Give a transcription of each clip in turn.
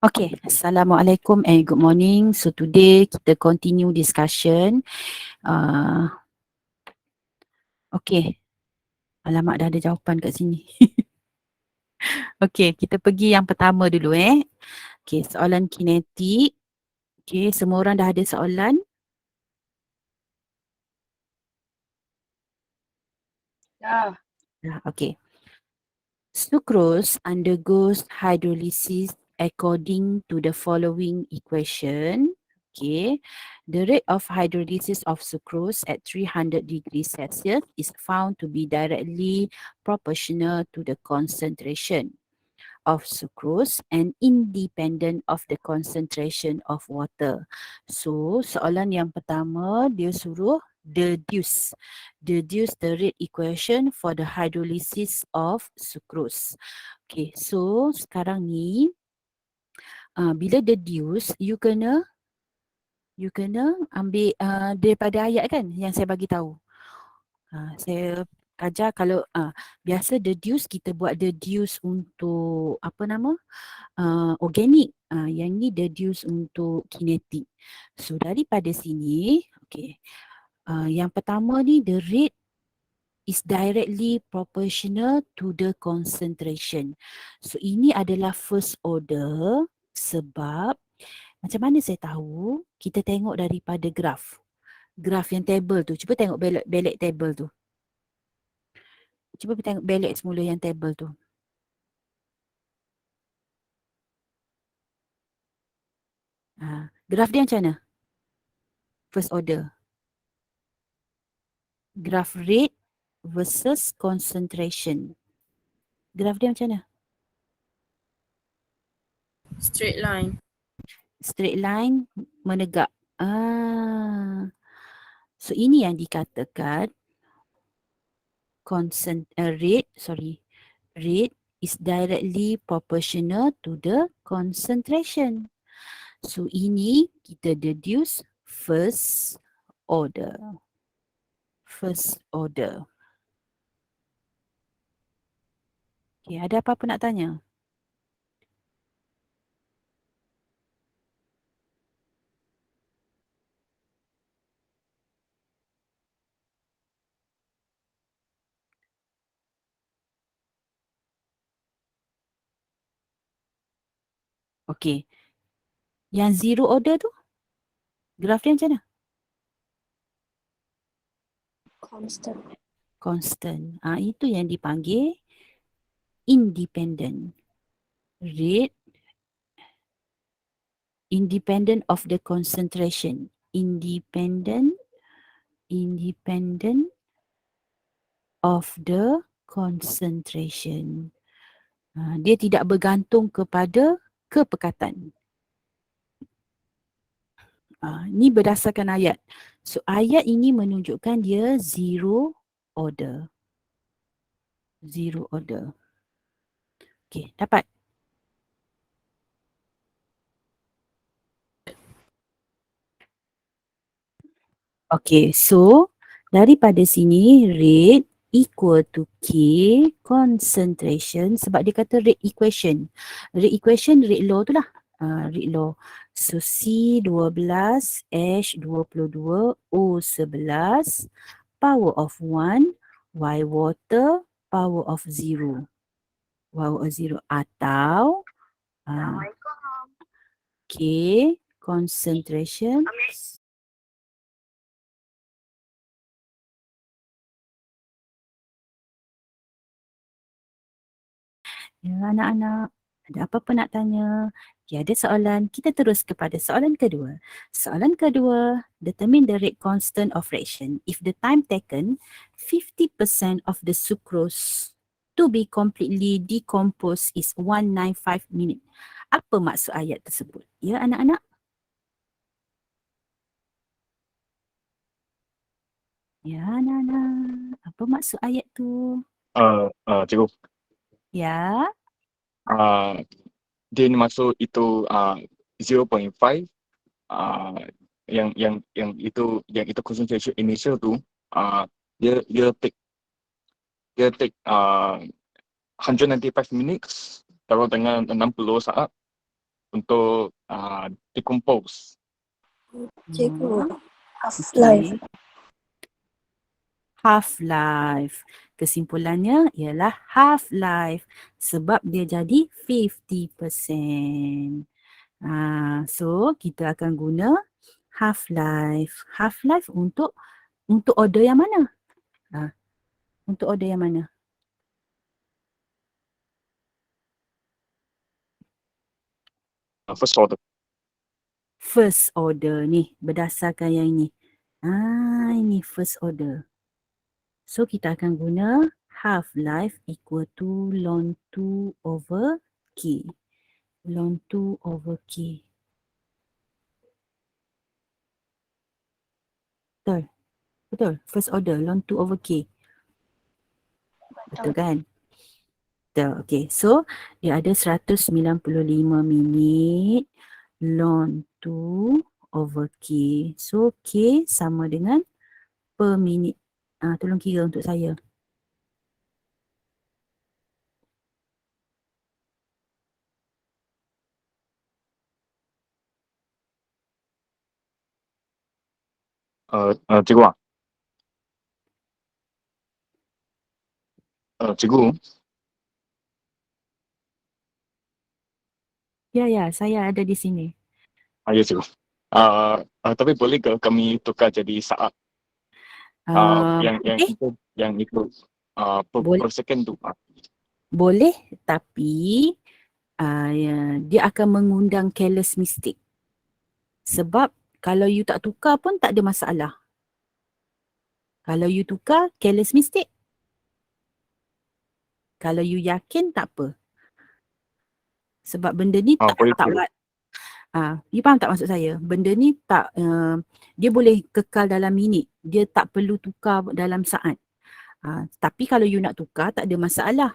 Okay, Assalamualaikum and good morning. So today kita continue discussion. Okay, alamak dah ada jawapan kat sini. Okay, kita pergi yang pertama dulu Okay, soalan kinetik. Okay, semua orang dah ada soalan? Dah. Okay. Sucrose undergoes hydrolysis according to the following equation. Okay, the rate of hydrolysis of sucrose at 300 degrees Celsius is found to be directly proportional to the concentration of sucrose and independent of the concentration of water. So, soalan yang pertama dia suruh deduce the rate equation for the hydrolysis of sucrose. Okay, so sekarang ni bila deduce you kena ambil daripada ayat kan yang saya bagi tahu. Saya ajar kalau biasa deduce kita buat deduce untuk apa nama organik. Yang ni deduce untuk kinetik. So daripada sini, okay. Yang pertama ni the rate is directly proportional to the concentration. So ini adalah first order sebab macam mana saya tahu? Kita tengok daripada graf. Graf yang table tu. Cuba tengok belek table tu. Cuba tengok belek semula yang table tu. Graf dia macam mana? First order. Graf rate versus concentration. Graf dia macam mana? Straight line. Straight line menegak. So ini yang dikatakan rate is directly proportional to the concentration. So ini kita deduce first order. First order. Okay, ada apa-apa nak tanya? Okay. Yang zero order tu? Graf dia macam mana? Constant. Constant. Itu yang dipanggil independent. Rate independent of the concentration. Independent of the concentration. Dia tidak bergantung kepada kepekatan. Ni berdasarkan ayat. So ayat ini menunjukkan dia zero order. Zero order. Okay, dapat? Okay, so daripada sini rate equal to K concentration sebab dia kata rate equation. Rate equation rate law tu lah. Rate law. So C12, H22, O11, power of 1, Y water, power of 0. Power of 0 atau K concentration. Ya, anak-anak, ada apa-apa nak tanya? Ya, ada soalan. Kita terus kepada soalan kedua. Soalan kedua, determine the rate constant of reaction. If the time taken, 50% of the sucrose to be completely decomposed is 195 minutes. Apa maksud ayat tersebut? Ya, anak-anak? Ya, anak-anak. Apa maksud ayat tu? Cikgu. Ya. Dia ni masuk itu 0.5 yang itu concentration initial tu dia take 195 minutes kalau dengan 60 saat untuk decompose. Cikgu, Okay. half-life. Half-life. Kesimpulannya ialah half-life sebab dia jadi 50%. So kita akan guna half-life. Half-life untuk order yang mana? Untuk order yang mana? First order. First order ni berdasarkan yang ini. Ini first order. So kita akan guna half-life equal to ln 2 over K. Ln 2 over K. Betul? Betul? First order ln 2 over K. Betul kan? Betul. Okay. So dia ada 195 minit ln 2 over K. So K sama dengan per minit. Tolong kira untuk saya. Cikgu cikgu, Ya, saya ada di sini. ya cikgu. Tapi boleh ke kami tukar jadi saat Boleh? yang itu Boleh. per second tu. Boleh, tapi dia akan mengundang careless mistake. Sebab kalau you tak tukar pun tak ada masalah. Kalau you tukar, careless mistake. Kalau you yakin, tak apa. Sebab benda ni tak Boleh cikgu. you faham tak maksud saya? Benda ni tak, dia boleh kekal dalam minit. Dia tak perlu tukar dalam saat. Tapi kalau you nak tukar, tak ada masalah.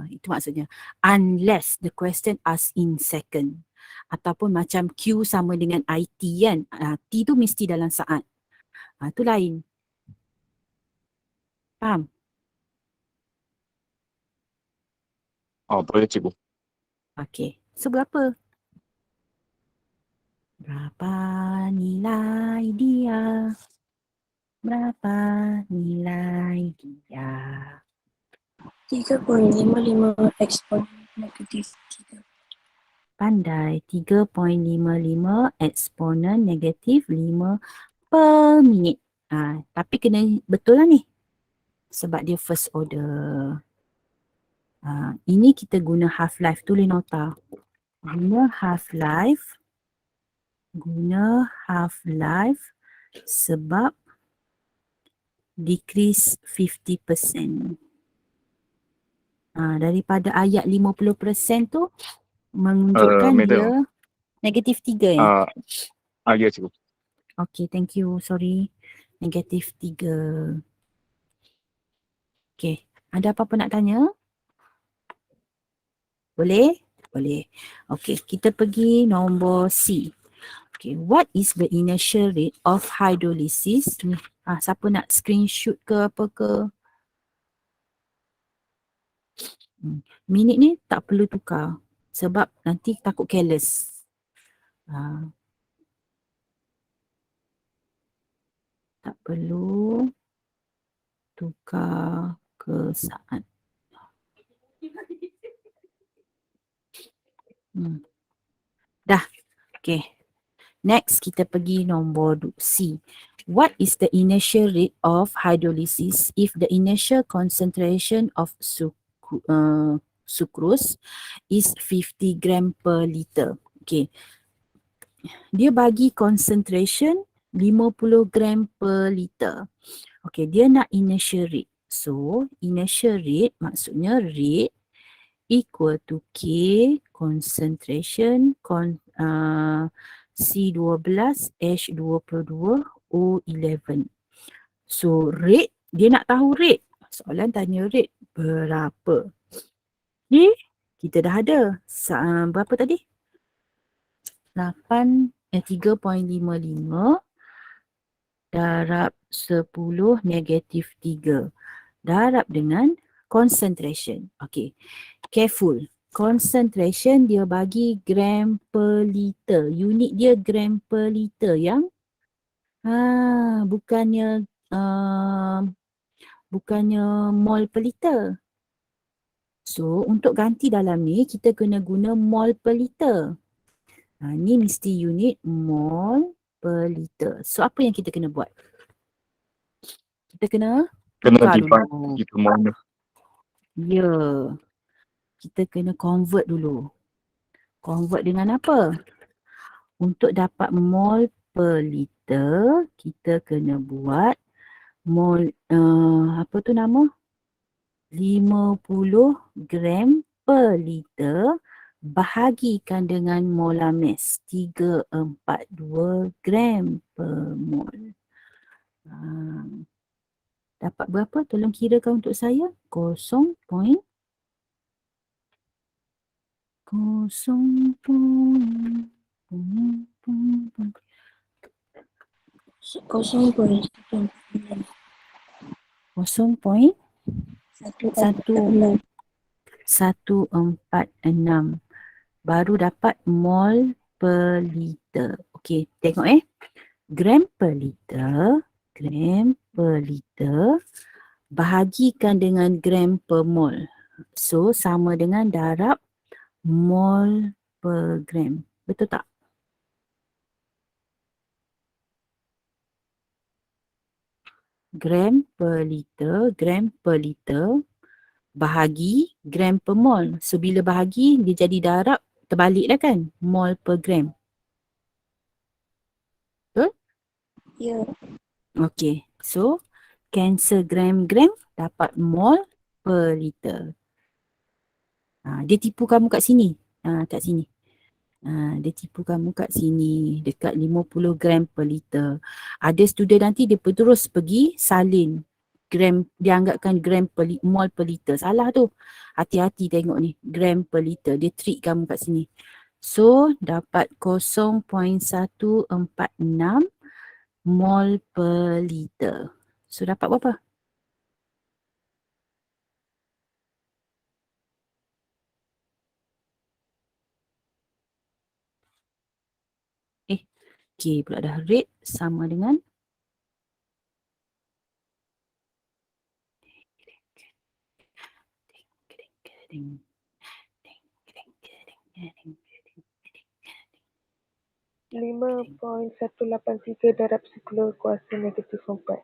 Itu maksudnya. Unless the question ask in second. Ataupun macam Q sama dengan IT kan. T tu mesti dalam saat. Itu lain. Faham? Boleh cikgu. Okay. So berapa? Berapa nilai dia? Berapa nilai dia? 3.55 ekspon negatif 3. Pandai. 3.55 eksponen negatif 5 per minit. Tapi kena betul lah ni. Sebab dia first order. Ini kita guna half-life. Tulis nota. Guna half-life. Sebab decrease 50%. Daripada ayat 50% tu menunjukkan dia Madam. negatif 3 Ya cikgu. Okay, thank you. Sorry. Negatif 3. Okay. Ada apa-apa nak tanya? Boleh? Boleh. Okay, kita pergi nombor C. Okay, what is the inertial rate of hydrolysis? Siapa nak screenshot ke apa ke? Minit ni tak perlu tukar. Sebab nanti takut careless. Tak perlu tukar ke saat. Dah. Okay. Next, kita pergi nombor C. What is the inertial rate of hydrolysis if the initial concentration of sucrose is 50 gram per liter? Okay. Dia bagi concentration 50 gram per liter. Okay, dia nak inertial rate. So, inertial rate maksudnya rate equal to K concentration C12, H22, O11. So rate, dia nak tahu rate. Soalan tanya rate berapa. Okay, kita dah ada. Berapa tadi? 3.55 darab 10 negatif 3. Darab dengan concentration. Okay, careful. concentration dia bagi gram per liter. Unit dia gram per liter yang bukannya bukannya mol per liter. So, untuk ganti dalam ni, kita kena guna mol per liter. Ni mesti unit mol per liter. So, apa yang kita kena buat? Kita kena Kena tukar divide dulu. itu mana. Ya. Kita kena convert dulu. Convert dengan apa? Untuk dapat mol per liter, kita kena buat mol, apa tu nama? 50 gram per liter bahagikan dengan molar mass 342 gram per mol. Dapat berapa? Tolong kirakan untuk saya. 0.0. Kosong pun Satu 146 baru dapat mol per liter. Okey, tengok gram per liter bahagikan dengan gram per mol. So, sama dengan darab mol per gram. Betul tak? Gram per liter bahagi gram per mol. So, bila bahagi, dia jadi darab, terbalik lah kan? Mol per gram. Betul? Ya. Okay. So, cancel gram-gram, dapat mol per liter. Dia tipu kamu kat sini. Kat sini. Dia tipu kamu kat sini. Dekat 50 gram per liter. Ada student nanti dia terus pergi salin. Gram, dia anggapkan gram per mol per liter. Salah tu. Hati-hati tengok ni. Gram per liter. Dia trick kamu kat sini. So, dapat 0.146 mol per liter. So, dapat berapa? Okay, pula dah rate sama dengan .183 darab 10 kuasa negatif 4.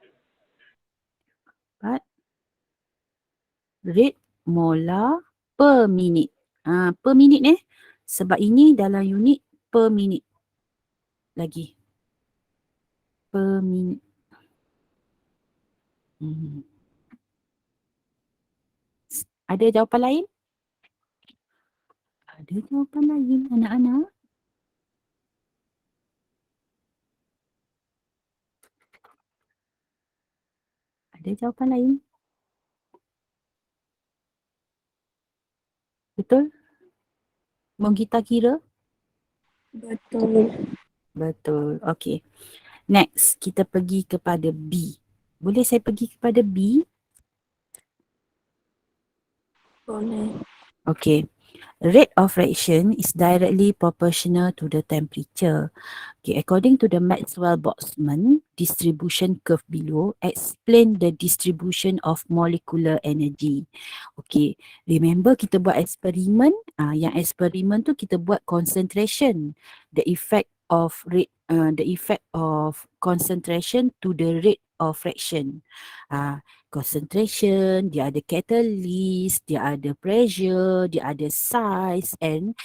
rate molar per minit. Per minit sebab ini dalam unit per minit. Lagi. Per minit. Ada jawapan lain? Ada jawapan lain anak-anak? Ada jawapan lain? Betul? Mau kita kira? Betul. Betul. Okay. Next, kita pergi kepada B. Boleh saya pergi kepada B? Boleh. Okay. Rate of reaction is directly proportional to the temperature. Okay, according to the Maxwell-Boltzmann distribution curve below, explain the distribution of molecular energy. Okay, remember kita buat eksperimen. Yang eksperimen tu kita buat concentration, the effect of rate, the effect of concentration to the rate of reaction. Concentration, dia ada catalyst, dia ada pressure, dia ada size, and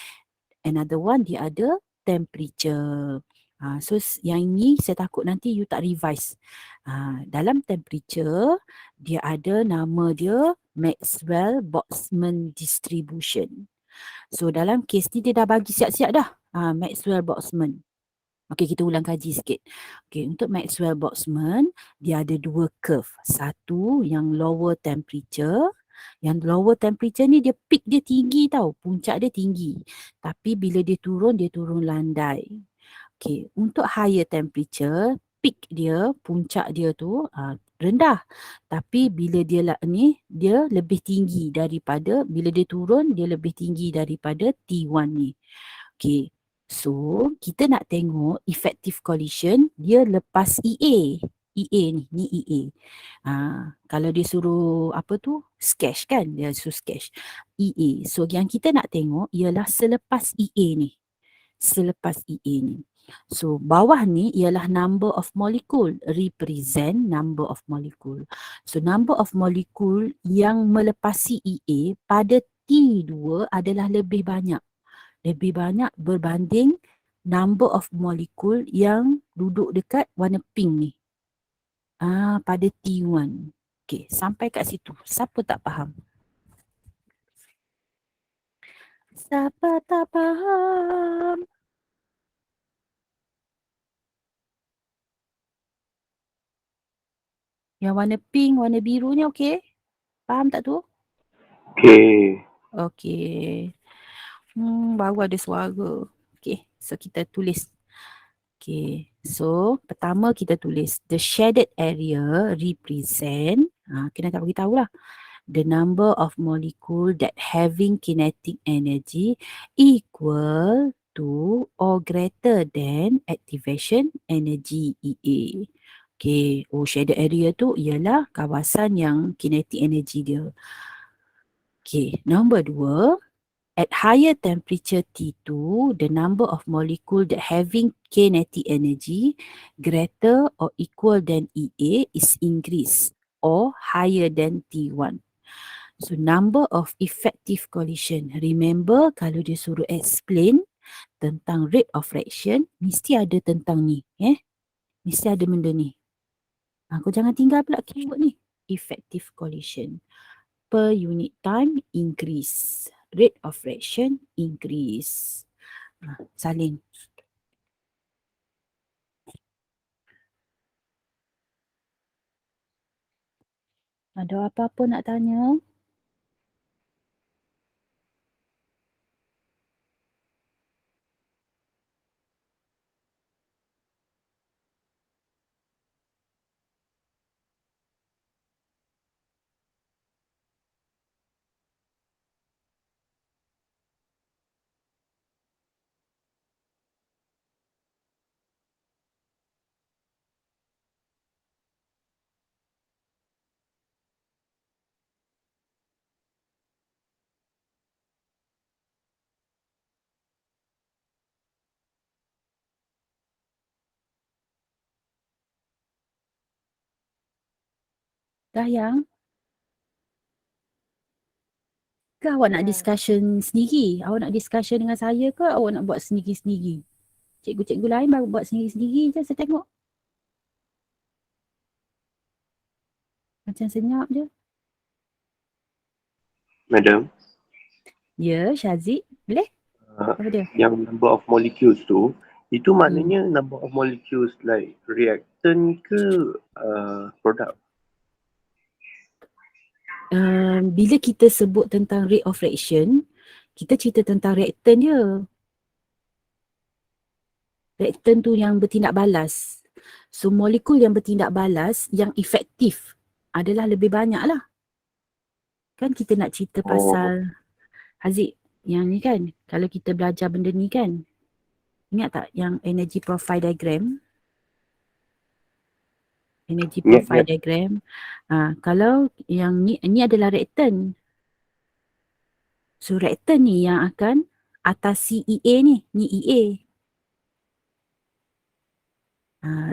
another one dia ada temperature. So yang ini saya takut nanti you tak revise. Dalam temperature, dia ada nama dia Maxwell-Boltzmann distribution. So dalam kes ni dia dah bagi siap-siap dah. Maxwell-Boltzmann. Okey, kita ulang kaji sikit. Okey, untuk Maxwell-Boltzmann, dia ada dua curve. Satu yang lower temperature. Yang lower temperature ni dia peak dia tinggi tau. Puncak dia tinggi. Tapi bila dia turun landai. Okey, untuk higher temperature, peak dia, puncak dia tu rendah. Tapi bila dia dia lebih tinggi daripada, bila dia turun, dia lebih tinggi daripada T1 ni. Okay. So, kita nak tengok effective collision, dia lepas EA. EA ni EA. Kalau dia suruh apa tu, sketch kan, dia suruh sketch EA. So, yang kita nak tengok ialah selepas EA ni. Selepas EA ni. So, bawah ni ialah number of molecule, represent number of molecule. So, number of molecule yang melepasi EA pada T2 adalah lebih banyak. Lebih banyak berbanding number of molecule yang duduk dekat warna pink ni. Pada T1. Okay, sampai kat situ. Siapa tak faham? Siapa tak faham? Yang warna pink, warna biru ni okey? Faham tak tu? Okay. Okey. Baru ada suara. Okey, so kita tulis. Okey, so pertama kita tulis the shaded area represent, kita nak beritahu lah, the number of molecule that having kinetic energy equal to or greater than activation energy EA. Okay, shaded area tu ialah kawasan yang kinetic energy dia. Okay, number 2, at higher temperature T2, the number of molecule that having kinetic energy greater or equal than EA is increased or higher than T1. So, number of effective collision. Remember, kalau dia suruh explain tentang rate of reaction, mesti ada tentang ni. Mesti ada benda ni. Kau jangan tinggal pula keyword ni. Effective collision. Per unit time increase. Rate of reaction increase. Salin. Ada apa-apa nak tanya? Dah yang? Ke awak nak discussion sendiri? Awak nak discussion dengan saya ke awak nak buat sendiri-sendiri? Cikgu-cikgu lain baru buat sendiri-sendiri je, saya tengok. Macam senyap je. Madam, Ya, Syazik. Boleh? uh, Apa dia? yang number of molecules tu, itu maknanya number of molecules like reactant ke product? Bila kita sebut tentang rate of reaction, kita cerita tentang reaktan dia. Reaktan tu yang bertindak balas. So, molekul yang bertindak balas, yang efektif adalah lebih banyak lah. Kan kita nak cerita pasal Haziq, yang ni kan, kalau kita belajar benda ni kan, ingat tak yang energy profile diagram? Energy profile diagram. Kalau yang ni adalah reaktan. So, reaktan ni yang akan atasi EA ni EA.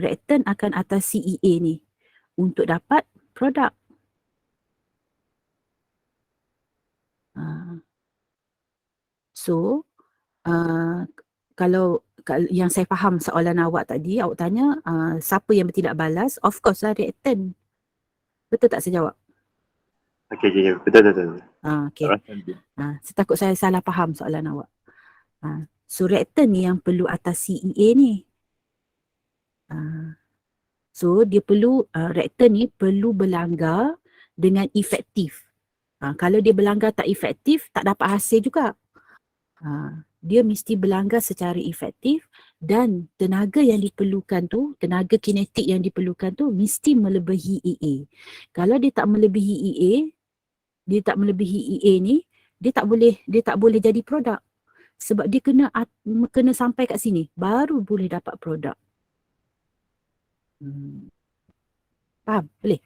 Reaktan akan atasi EA ni untuk dapat produk. So, kalau yang saya faham soalan awak tadi, awak tanya siapa yang bertindak balas, of course lah reaktan. Betul tak saya jawab? Okay, betul. Okay. Saya takut saya salah faham soalan awak. So, reaktan ni yang perlu atasi EA ni. So, dia perlu, reaktan ni perlu berlanggar dengan efektif. Kalau dia berlanggar tak efektif, tak dapat hasil juga. Dia mesti berlanggar secara efektif Dan tenaga yang diperlukan tu, tenaga kinetik yang diperlukan tu mesti melebihi EA. Kalau dia tak melebihi EA, ni, dia tak boleh jadi produk. Sebab dia kena sampai kat sini baru boleh dapat produk. Faham? Boleh?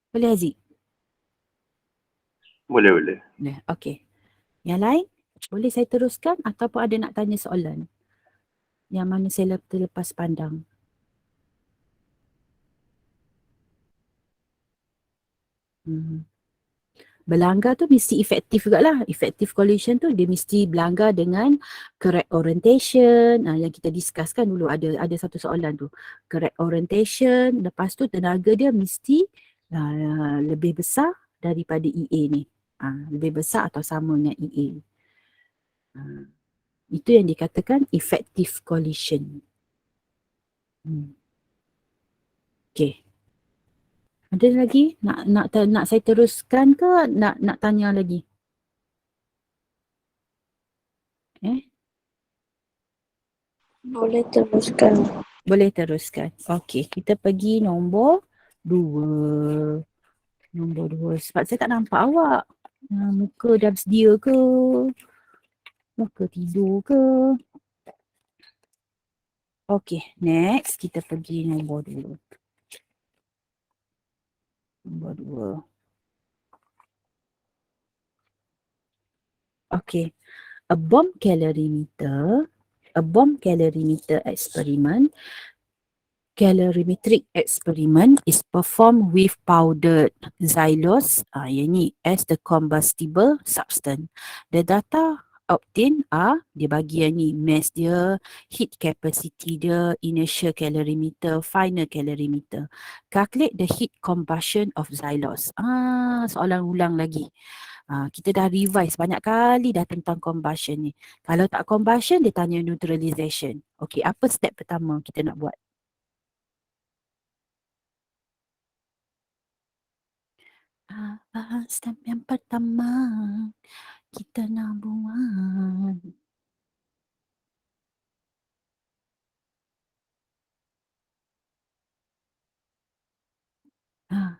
Boleh, Aziz? Boleh, boleh. Boleh. Okey. Yang lain, boleh saya teruskan ataupun ada nak tanya soalan? Yang mana saya terlepas pandang? Berlanggar tu mesti efektif jugalah. Effective collision tu dia mesti berlanggar dengan correct orientation. Yang kita discusskan dulu ada satu soalan tu. Correct orientation. Lepas tu tenaga dia mesti lebih besar daripada EA ni. Lebih besar atau sama dengan EA. Itu yang dikatakan effective collision. Okay. Ada lagi? Nak saya teruskan ke nak tanya lagi? Boleh teruskan. Boleh teruskan. Okey, kita pergi nombor 2. Nombor 2. Sebab saya tak nampak awak. Muka dah bersedia ke? Muka tidur ke? Okey, next kita pergi nombor 2. Nombor 2. Okey. A bomb calorimeter calorimetric experiment is performed with powdered xylose, yang ni, as the combustible substance. The data obtained dia bagi yang ni, mass dia, heat capacity dia, inertial calorimeter, final calorimeter. Calculate the heat combustion of xylose. Soalan ulang lagi. Kita dah revise banyak kali dah tentang combustion ni. Kalau tak combustion, dia tanya neutralization. Okey, apa step pertama kita nak buat? Step yang pertama kita nak buat.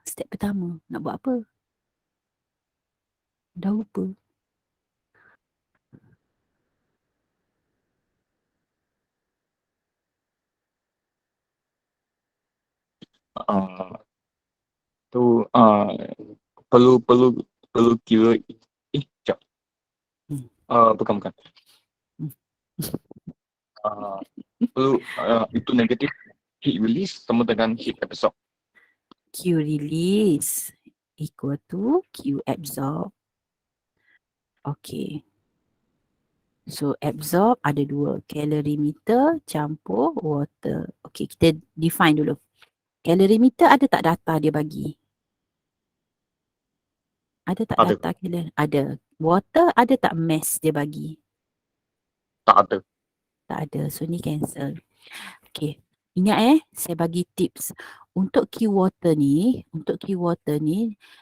Step pertama nak buat apa? Dah lupa. Tu perlu kira sekejap. Bukan. Perlu itu negatif heat release sama dengan heat absorb. Q release equal to Q absorb. Okay. So absorb ada 2. Calorimeter campur water. Okay, kita define dulu. Calorimeter ada tak data dia bagi? Ada tak Ada. data calorimeter? Ada. Water ada tak mass dia bagi? Tak ada. Tak ada. So ni cancel. Okay. Ingat saya bagi tips. Untuk Q-water ni,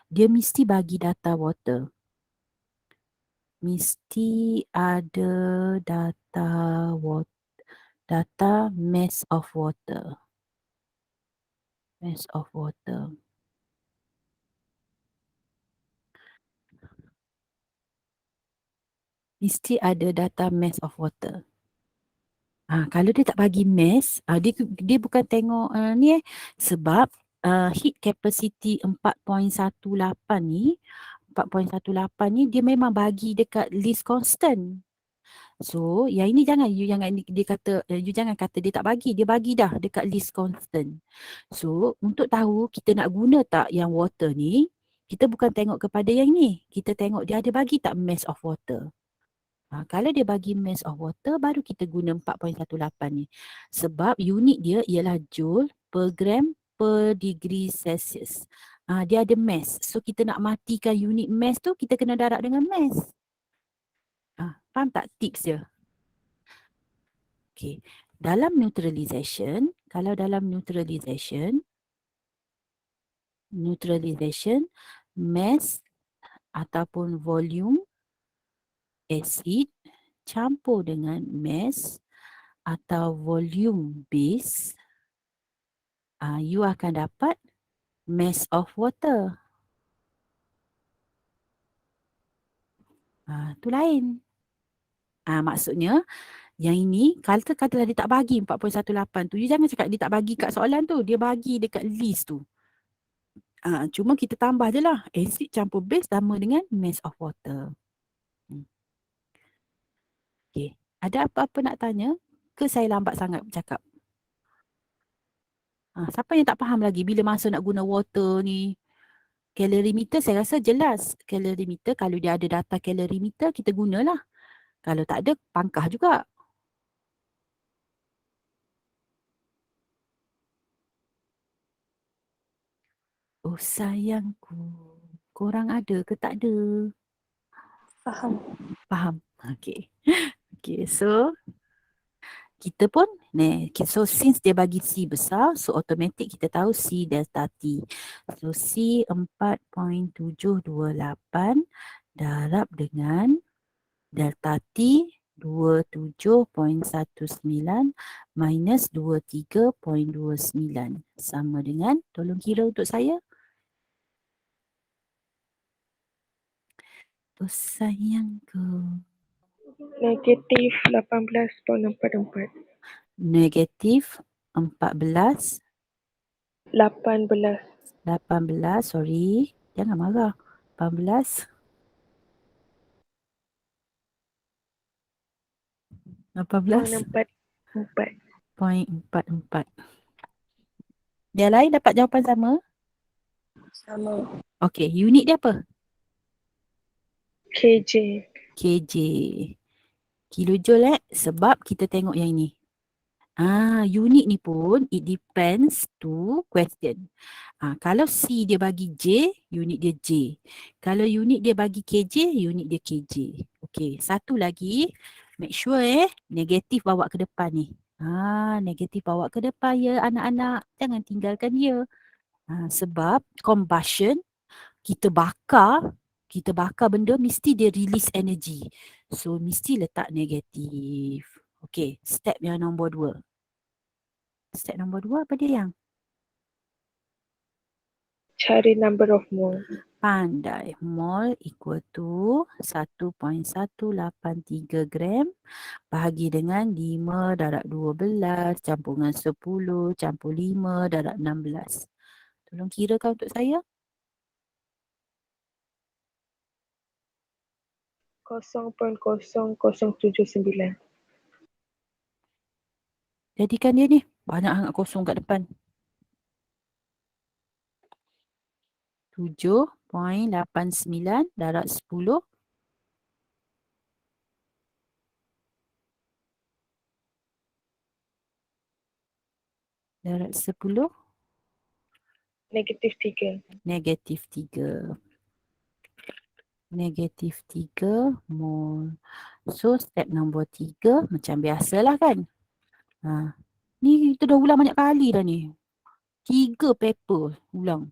dia mesti bagi data water. Mesti ada data mass of water. Mass of water. Mesti ada data mass of water. Kalau dia tak bagi mass, dia bukan tengok ni sebab heat capacity 4.18 ni, dia memang bagi dekat list constant. So, yang ini you jangan kata dia tak bagi, dia bagi dah dekat list constant. So, untuk tahu kita nak guna tak yang water ni, kita bukan tengok kepada yang ni, kita tengok dia ada bagi tak mass of water. Kalau dia bagi mass of water, baru kita guna 4.18 ni. Sebab unit dia ialah joule per gram per degree Celsius. Dia ada mass. So, kita nak matikan unit mass tu, kita kena darab dengan mass. Faham tak tips dia? Okay. Dalam neutralization, mass ataupun volume acid campur dengan mass atau volume base, you akan dapat mass of water. Tu lain. Maksudnya yang ini katalah dia tak bagi 4.18 tu, you jangan cakap dia tak bagi kat soalan tu, dia bagi dekat list tu. Cuma kita tambah je lah, acid campur base sama dengan mass of water. Okay. Ada apa-apa nak tanya? Ke saya lambat sangat bercakap? Siapa yang tak faham lagi bila masa nak guna water ni? Kalorimeter saya rasa jelas. Kalorimeter kalau dia ada data kalorimeter kita gunalah. Kalau tak ada pangkah juga. Oh sayangku. Korang ada ke tak ada? Faham. Faham? Okay. Okay, so kita pun, so since dia bagi C besar, so automatic kita tahu C delta T. So C 4.728 darab dengan delta T 27.19 minus 23.29 sama dengan, tolong kira untuk saya. Oh sayangku. Negatif 18.44. Negatif 14, 18. 18, sorry. Jangan marah. 18. 4. 18.44. Dia lain dapat jawapan sama? Sama. Okey, unit dia apa? KJ. KJ. Kilojoule sebab kita tengok yang ini. Unit ni pun it depends to question. Kalau C dia bagi J, unit dia J. Kalau unit dia bagi KJ, unit dia KJ. Okey, satu lagi. Make sure negatif bawa ke depan ni. Negatif bawa ke depan ya anak-anak. Jangan tinggalkan dia. Sebab combustion, kita bakar benda mesti dia release energy. So mesti letak negatif. Okey, step yang nombor 2. Step nombor 2 apa dia yang? Cari number of mole. Pandai. Mol equal to 1.183 gram bahagi dengan 5 darab 12 campur dengan 10 campur 5 darab 16. Tolong kirakan untuk saya. 0.0079. Jadikan dia ni. Banyak sangat kosong kat depan. 7.89 darab 10 darab 10 Negatif 3. negatif 3. Negatif 3 mol. So step nombor 3 macam biasalah kan. Ni kita dah ulang banyak kali dah ni. 3 paper ulang.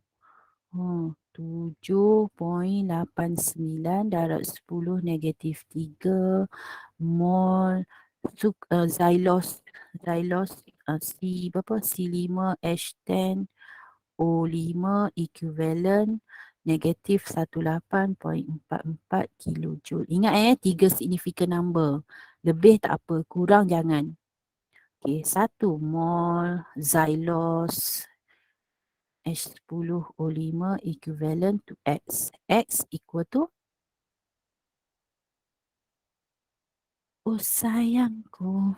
7.89 darab 10 negatif 3 mol xylos C berapa? C5H10 O5 equivalent negatif 18.44 kilojoule. Ingat 3 significant number. Lebih tak apa, kurang jangan. Okay, 1 mol xylos H10O5 equivalent to X. X equal to, oh sayangku.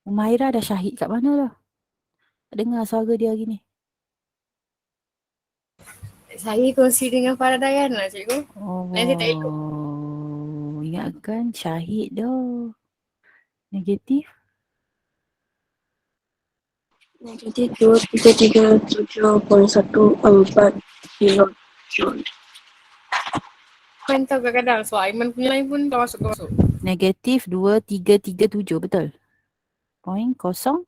Umaira dah syahid kat mana dah? Tak dengar suara dia hari ni. Saya kongsi dengan Farah Dayan lah cikgu. Oh, Nanti tak elok. ingatkan syahid dah. Negatif. Negatif 2337.14 kilojoule. Kan tahu kadang-kadang so Aiman punya lain pun tak masuk. Negatif 2337, betul? Point kosong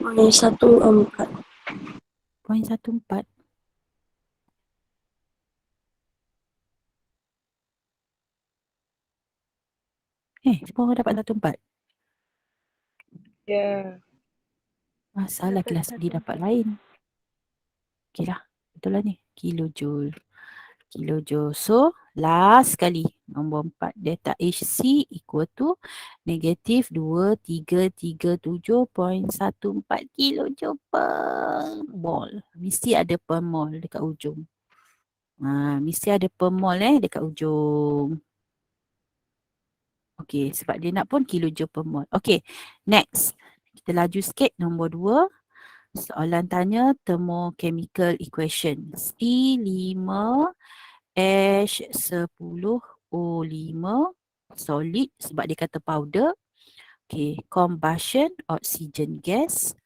0.14. point 14. Semua orang dapat 14. Yeah. Masalah kelas D dapat lain. Okey lah. Betul lah ni. Kilojoule. Kilojoule. So, last sekali. Nombor 4. Delta HC equal to negatif 2337.14 kilojoule per mol. Mesti ada per mol dekat ujung. Mesti ada per mol dekat ujung. Okey, sebab dia nak pun kilojoule per mol. Okey, next. Kita laju sikit. Nombor 2. Soalan tanya thermochemical equation. C5H10O5 solid sebab dia kata powder. Okay, combustion oxygen gas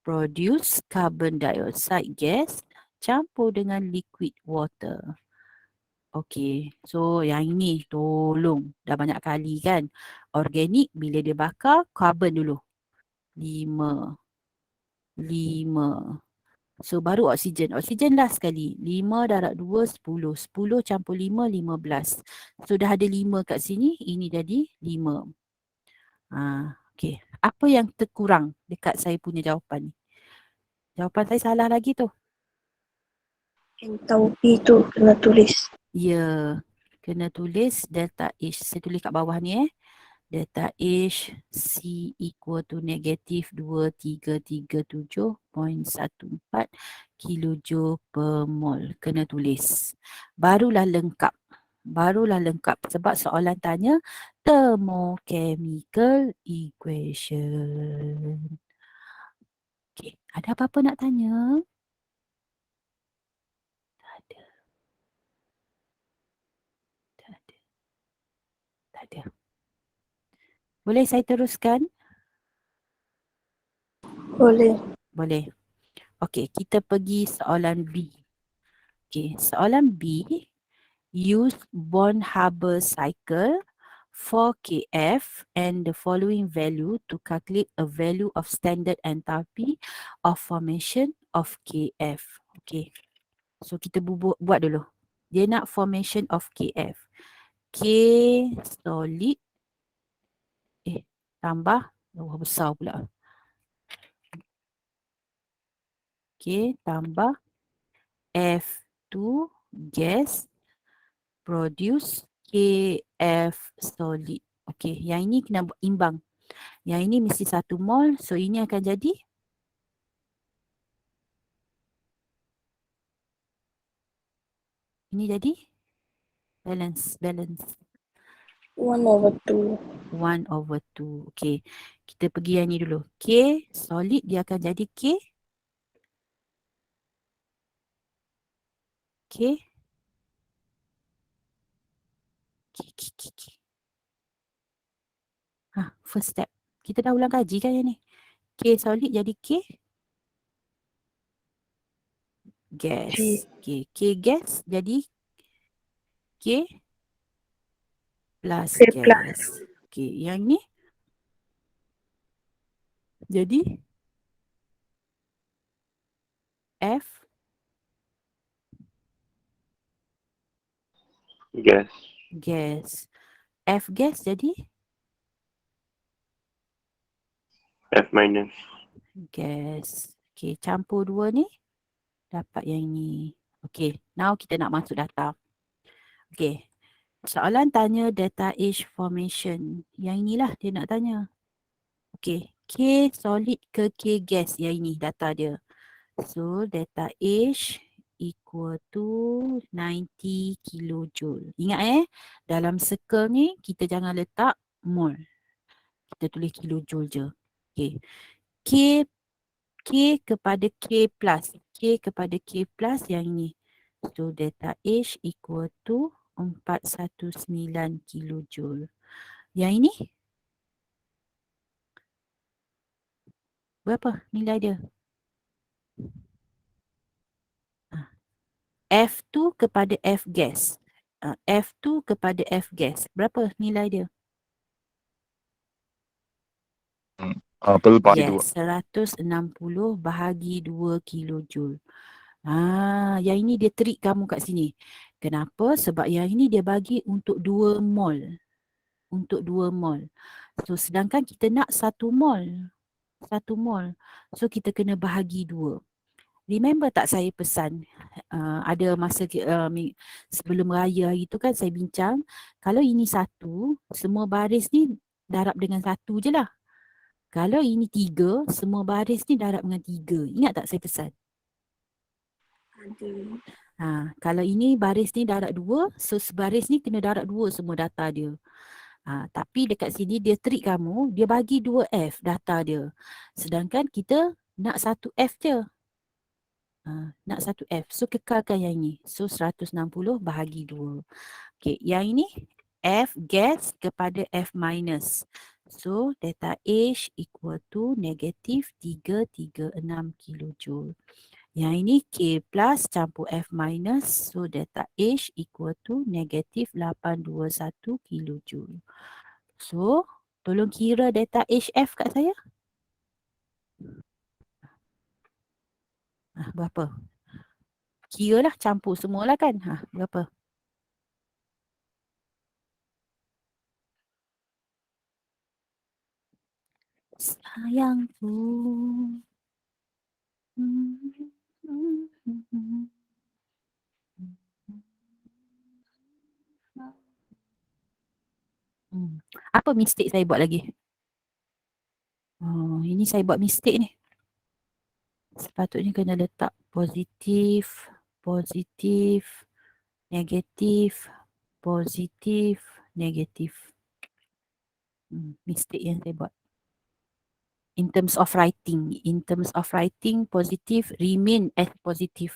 produce carbon dioxide gas campur dengan liquid water. Okay, so yang ini tolong dah banyak kali kan. Organik bila dia bakar carbon dulu. 5. So baru oksigen. Oksigen last sekali. 5 darab 2, 10. 10 campur 5, 15. So dah ada 5 kat sini. Ini jadi 5. Okay. Apa yang terkurang dekat saya punya jawapan ni? Jawapan saya salah lagi tu. Enthalpy tu kena tulis. Ya. Kena tulis delta H. Saya tulis kat bawah ni Delta H C equal to negatif 2337.14 kilojoule per mol. Kena tulis. Barulah lengkap. Sebab soalan tanya thermochemical equation. Okay. Ada apa-apa nak tanya? Tak ada. Boleh saya teruskan? Boleh. Boleh. Okey, kita pergi soalan B. Okey, soalan B. Use Born-Haber cycle 4kF and the following value to calculate a value of standard enthalpy of formation of KF. Okey. So kita buat dulu. Dia nak formation of KF. K solid tambah besar pula. K tambah F2 gas produce KF solid. Okey, yang ini kena imbang. Yang ini mesti 1 mol. So ini akan jadi ini jadi balance. 1/2. 1/2. Okey. Kita pergi yang ni dulu. K solid dia akan jadi K. First step. Kita dah ulang kaji kan yang ni. K solid jadi K gas. Okay. K gas jadi K plus K gas. plus. Okay. Yang ni jadi F Gas. F gas jadi F minus. gas. Okay. Campur dua ni. Dapat yang ni. Okay. Now kita nak masuk data. Okay. Soalan tanya data H formation. Yang inilah dia nak tanya. Okay. K solid ke K gas. Yang ini data dia. So data H equal to 90 kilojoule. Ingat dalam circle ni kita jangan letak mol. Kita tulis kilojoule je. Okay. K kepada K plus. K kepada K plus yang ni. So data H equal to 419 kilojoule. Yang ini Berapa nilai dia? F2 kepada F gas. F2 kepada F gas. Berapa nilai dia? Perlu bagi dua. Yes, 160 bahagi 2 kilojoule. Yang ini dia trik kamu kat sini. Kenapa? Sebab yang ini dia bagi untuk 2 mol. Untuk 2 mol. So, sedangkan kita nak 1 mol. 1 mol. So, kita kena bahagi 2. Remember tak saya pesan ada masa sebelum raya hari tu kan saya bincang, kalau ini 1, semua baris ni darab dengan 1 je lah. Kalau ini 3, semua baris ni darab dengan 3. Ingat tak saya pesan? Kalau ini baris ni darab 2, so sebaris ni kena darab 2 semua data dia. Tapi dekat sini dia trik kamu, dia bagi 2F data dia. Sedangkan kita nak 1F je. Nak 1F. So kekalkan yang ini. So 160 bahagi 2. Okay, yang ini F gas kepada F minus. So delta H equal to negatif 336 kilojoule. Yang ini K plus campur F minus. So delta H equal to negatif 821 kilojoule. So tolong kira delta HF kat saya. Berapa? Kira lah, campur semua lah kan. Berapa? Sayangku. Apa mistake saya buat lagi? Ini saya buat mistake ni. Sepatutnya kena letak positif, positif, negatif, positif, negatif. Mistake yang saya buat. In terms of writing, positif remain as positif.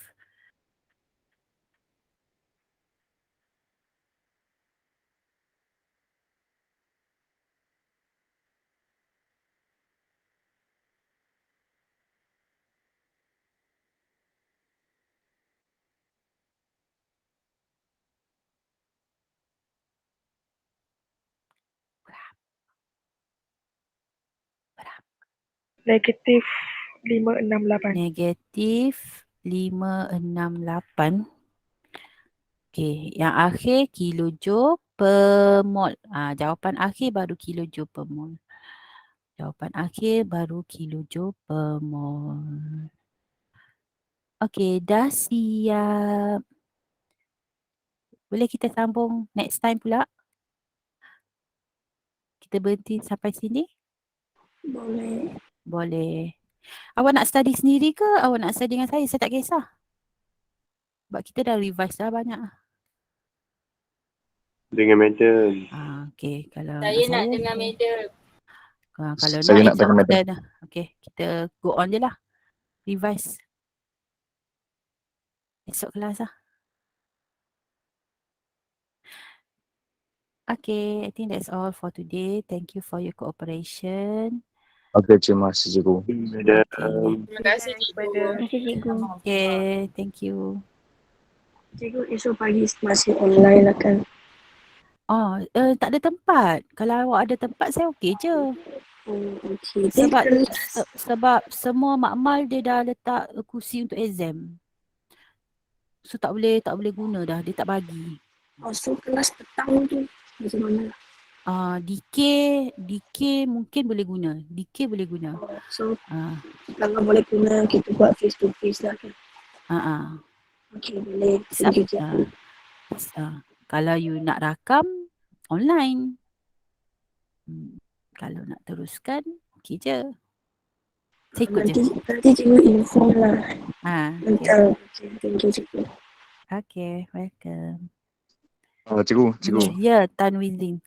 Negatif 568. Negatif 568. Okey, yang akhir kilojoule per mol. Jawapan akhir baru kilojoule per mol. Jawapan akhir baru kilojoule per mol. Okey, dah siap. Boleh kita sambung next time pula? Kita berhenti sampai sini? Boleh. Boleh. Awak nak study sendiri ke? Awak nak study dengan saya? Saya tak kisah. Sebab kita dah revise dah banyak. Dengan madam. Okey, kalau Saya nak saya, dengar madam. kalau Saya nak insyaAllah dengar kita dah. Okey, kita go on je lah. Revise. Esok kelas lah. Okay, I think that's all for today. Thank you for your cooperation. Okey, terima kasih cikgu. Madam. Terima kasih cikgu. Cikgu. Okay, thank you. Cikgu esok pagi masih online lah kan? Tak ada tempat. Kalau awak ada tempat, saya okey je. Okay. Sebab semua makmal dia dah letak kursi untuk exam. So tak boleh guna dah. Dia tak bagi. So kelas petang tu macam mana? DK mungkin boleh guna. DK boleh guna. So Ah, kalau boleh guna kita buat face to face lah kan? Okay, boleh. Thank you cikgu. Kalau you nak rakam, online. Kalau nak teruskan, okey je. Saya ikut je. Nanti cikgu inform lah. Okay. Okay, thank you cikgu. Okay, welcome. Cikgu. Ya, Tan Wizin.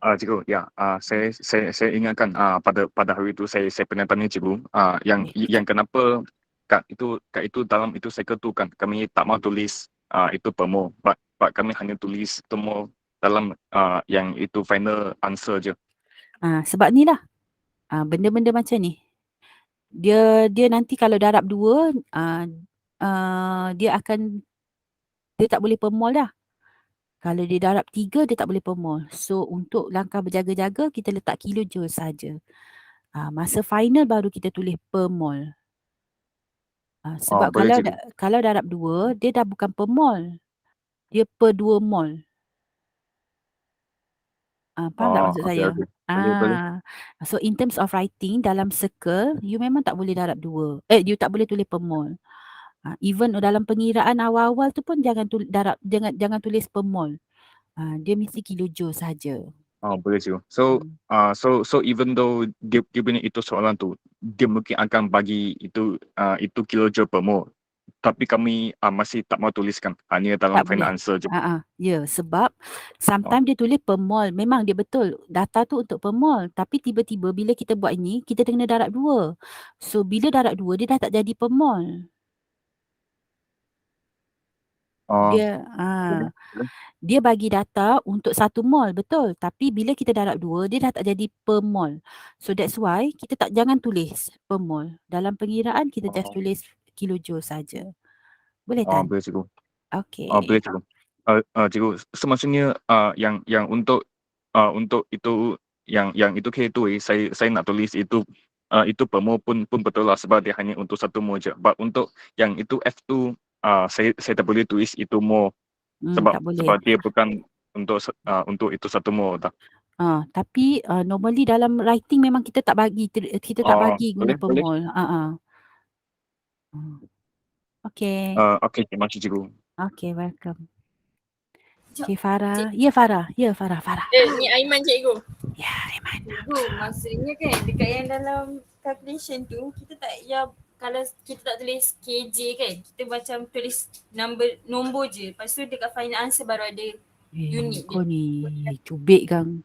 Cikgu, ya, saya ingatkan pada hari itu saya pernah tanya cikgu yang kenapa kat itu dalam itu cycle tu kan kami tak mau tulis itu pemo, but kami hanya tulis temu dalam yang itu final answer je. Sebab ni lah. Benda-benda macam ni. Dia nanti kalau darab 2, dia tak boleh per mol dah. Kalau dia darab 3, dia tak boleh per mol. So untuk langkah berjaga-jaga, kita letak kilojoule saja. Masa final baru kita tulis per mol. Sebab boleh cikgu. kalau darab 2, dia dah bukan per mol. Dia per 2 mol. Faham tak maksud Okey, saya? okey. Boleh. So in terms of writing, dalam circle, you memang tak boleh darab 2. You tak boleh tulis per mol. Even dalam pengiraan awal-awal tu pun jangan tulis per mol. Dia mesti kilojoule saja. Boleh cikgu. So, Hmm. so even though dia punya itu soalan tu, dia mungkin akan bagi itu kilojoule per mol. Tapi kami masih tak mau tuliskan. Hanya dalam Tak final boleh. answer je. Ya, sebab sometimes dia tulis per mol. Memang dia betul. Data tu untuk per mol. Tapi tiba-tiba bila kita buat ini, kita kena darab 2. So bila darab 2, dia dah tak jadi per mol. Dia Boleh. dia bagi data untuk 1 mol, betul. Tapi bila kita darab 2, dia dah tak jadi per mol. So that's why kita jangan tulis per mol. Dalam pengiraan kita just tulis kilojoule saja. Boleh Tan? Boleh cikgu. Okey. Boleh cikgu. Cikgu, semaksudnya yang untuk itu yang itu K2 saya nak tulis itu per mol pun betul lah sebab dia hanya untuk 1 mol je. But untuk yang itu F2 saya tak boleh tulis itu mol Tak boleh. sebab dia bukan untuk itu 1 mol dah. Tapi normally dalam writing memang kita tak bagi guna per boleh. mol. Okey. Okey, terima kasih cikgu. Okey, welcome. Cik Farah. Ya Farah. Farah. Ni Aiman cikgu. Ya, Aiman. Cikgu, maksudnya kan dekat yang dalam calculation tu, kita tak kalau kita tak tulis KJ kan, kita macam tulis nombor je. Lepas tu dekat final answer baru ada unit Kau dia. ni cubit kan.